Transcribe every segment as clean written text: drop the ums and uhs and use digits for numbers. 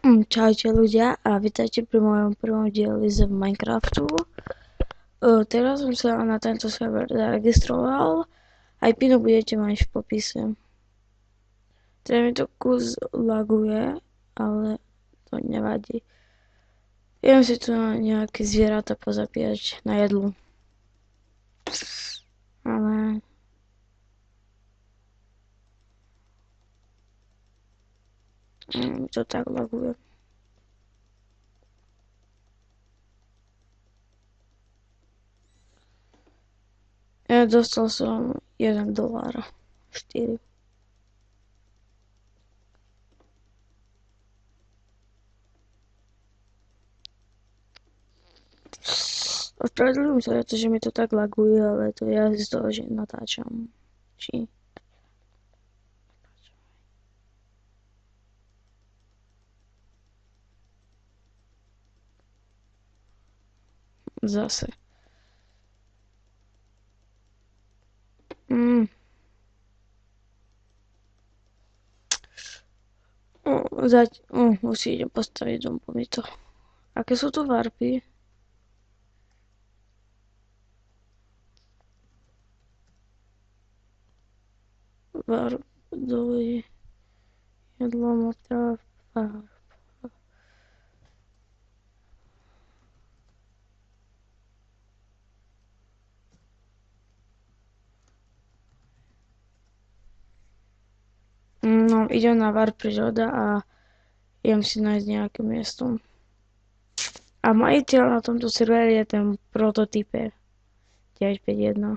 Čaute ľudia a vítajte pri mojom prvom dieli z Minecraftu. Teraz som sa na tento server zaregistroval, aj pinu budete mať v popise. Teda mi to kus laguje, ale to nevadí. Idem si tu nejaké zvieratá pozapíjať na jedlu. Ale... to tak laguje. Ja dostal som $1. 4. Ospravedlňujem sa za to, že mi to tak laguje, ale to ja z toho, že natáčam. Či... Zase. Už si idem postaviť dom po mi to. Aké sú to varpy? Varp, doj, jedlo, motra, varp. No, idem na varp príroda a idem si nájsť nejaké miesto. A majiteľ na tomto serveri je ten prototyper 951.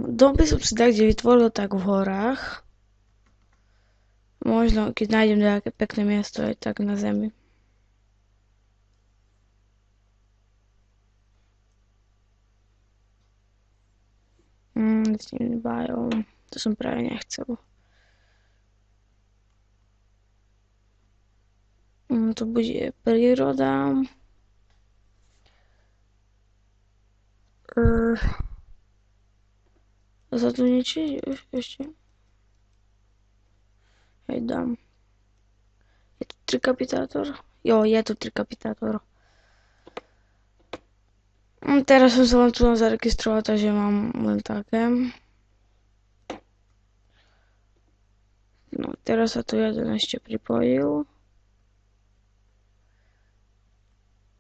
Dom by som si tak, kde vytvoril tak v horách. Možno, keď nájdem nejaké pekné miesto, aj tak na zemi. Zimný biom. To som práve nechcel. To bude príroda. Sa tu niečo ešte? Hej, dám. Je tu trikapitátor? Jo, je tu trikapitátor. Teraz som sa len tu zaregistroval, takže mám len také. No, teraz sa tu jeden ešte pripojil.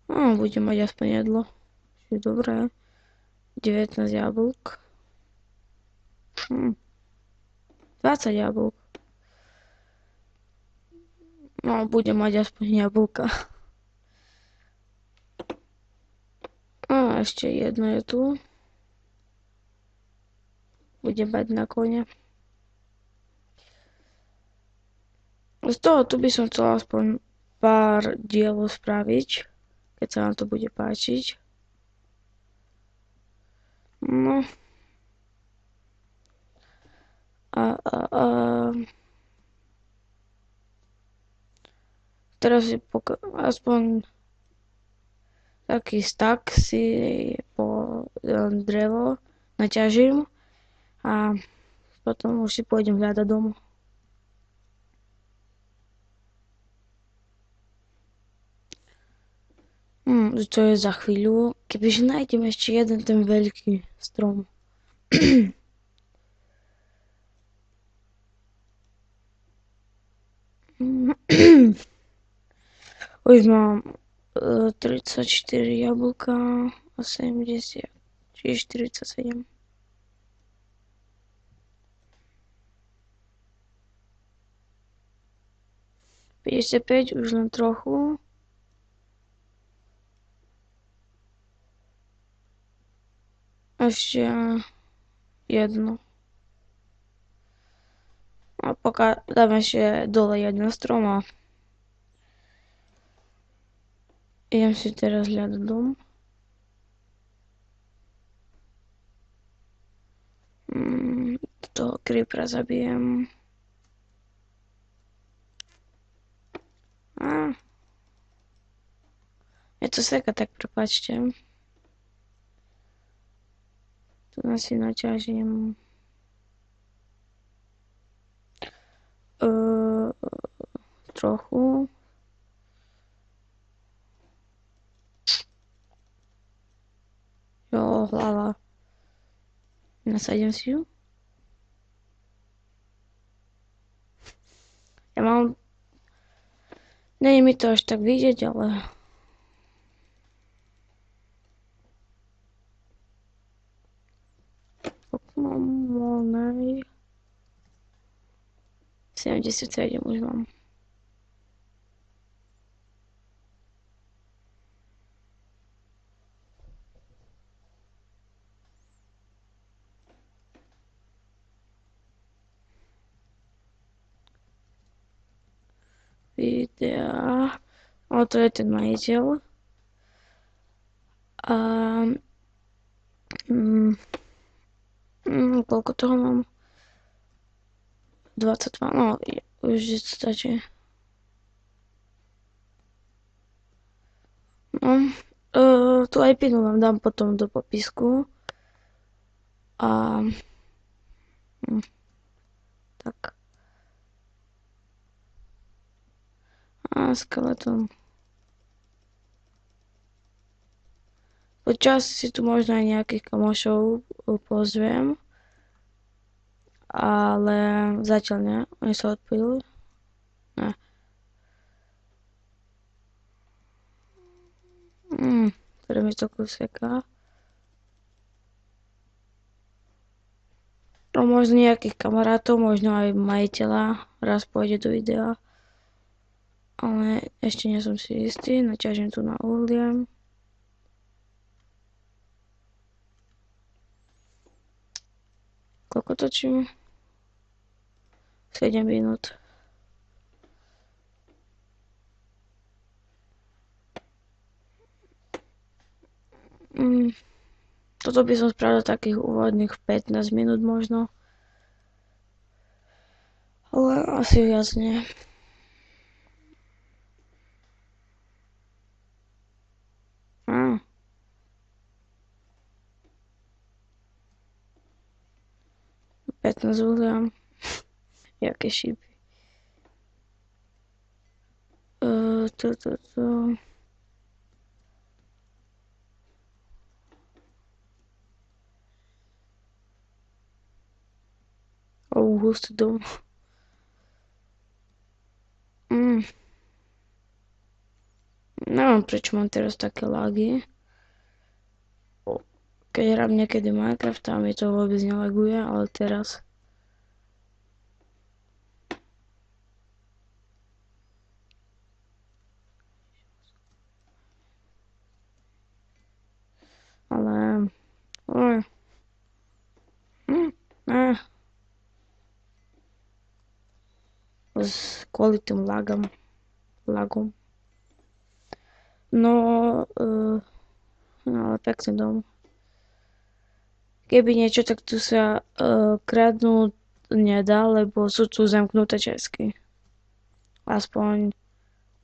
Budem mať aspoň jedlo. Je dobré. 19 jablk. 20 jablk. No, budem mať aspoň jablka. A ešte jedno je tu. Budem mať na kone. Z toho tu by som chcel aspoň pár dielov spraviť, keď sa vám to bude páčiť. No. Teraz si aspoň taký stak si po drevo naťažím a potom už si pôjdem hľadať dom. To je za chvíľu. Kebyže nájdem ešte jeden ten veľký strom. Už mám 34 jablka a 70, čiže 47. Päťdesiatpäť, už len trochu. Ešte jedno. A pokiaľ dám ešte dole jeden strom a idem si teraz hľadať dom. Toho creepera zabijem. Je to seka, tak prepáčte. Tu si naťažím. Trochu. Jo, hlava. Nasadím si ju. Ja mám... Není mi to až tak vidieť, ale... Mám voľnej. 77 už mám. Videa. O, to je ten majiteľ. A... koľko toho mám? 22, no už stačí. No, tu aj pinu vám dám potom do popisku. A... tak. A skeleton. Počas si tu možno aj nejakých kamošov pozviem. Ale zatiaľ nie. Oni sa odpojili. Ne. Ktoré mi to kuseká. No možno nejakých kamarátov, možno aj majiteľa. Raz pôjde do videa. Ale ešte nie som si istý. Naťažím tu na uhlie. Koľko točím? 7 minút. Toto by som spravil takých úvodných 15 minút možno. Ale asi viac nie. Á. 15 uhlia. Jaké šípy. To. Hustý dom. Neviem, prečo mám teraz také lagy. Keď hrám niekedy Minecraft, tam mi to vôbec nelaguje, ale teraz... Ale... Kvôli tým lagom. No, ale pekný dom. Keby niečo, tak tu sa kradnúť nedá, lebo sú tu zamknuté česky. Aspoň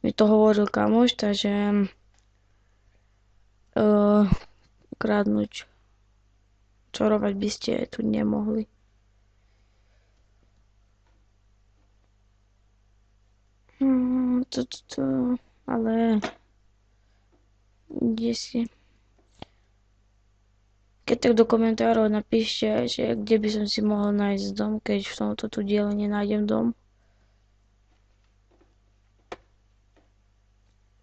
mi to hovoril kamoš, takže kradnúť, čorovať by ste tu nemohli. Ale kde si? Keď tak do komentárov napíšte, že kde by som si mohol nájsť dom, keď v tomto tu diele nenájdem dom.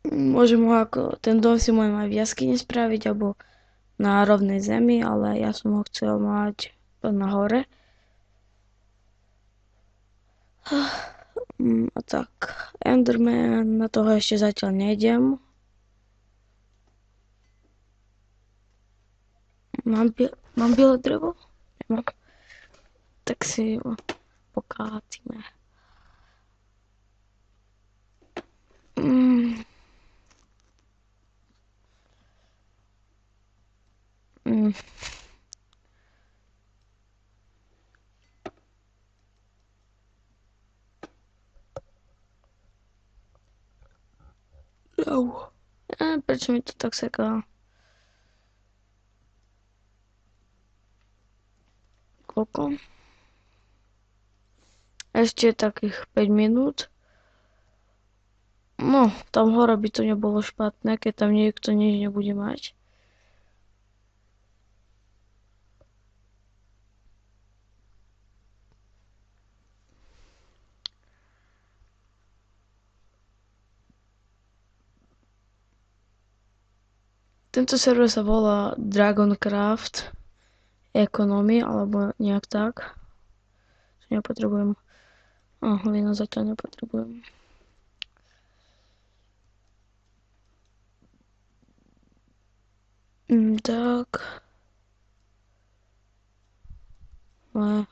Môžem ho ako, ten dom si môžem aj v jaskyni spraviť, alebo na rovnej zemi, ale ja som ho chcel mať na hore. A tak, Enderman, na toho ešte zatiaľ nejdem. Mám biele drevo? Nemám. Tak si ho pokátime. Prečo mi to tak seká? koľko? Ešte takých 5 minút. No, tam hore by to nebolo špatné, keď tam niekto nič nebude mať. Tento server sa volá Dragoncraft Economy, alebo nejak tak. Nepotrebujem. Hlinu zatiaľ nepotrebujem. Tak. Ne.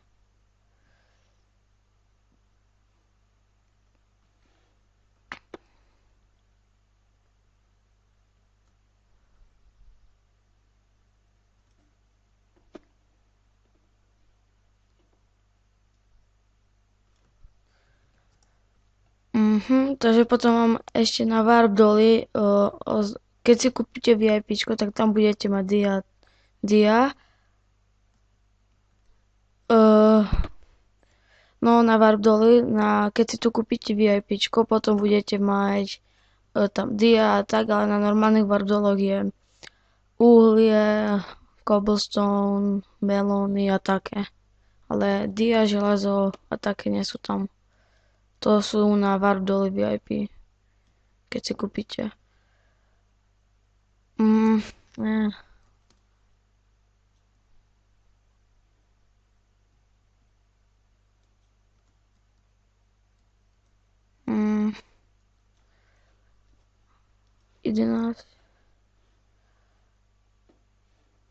Takže potom mám ešte na Warp Dolly, keď si kúpite VIPčko, tak tam budete mať dia. No na Warp Dolly, keď si tu kúpite VIPčko, potom budete mať tam dia a tak, ale na normálnych Warp Dolloch je uhlie, cobblestone, melóny a také. Ale dia, železo a také nie sú tam. To sú na Warp Dolly VIP, keď si kúpite. Ne. Mm, 11.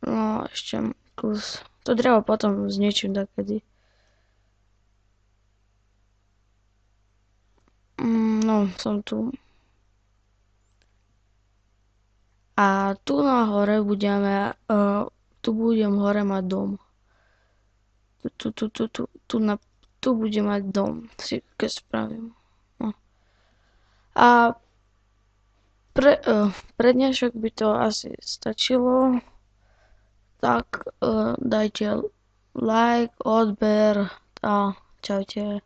No, ešte kus. To drevo potom zničím takedy. No, som tu. A tu na hore tu budem hore mať dom. Tu budem mať dom, keď spravím. No. A pre dnešok by to asi stačilo. Tak dajte like, odber a čaute.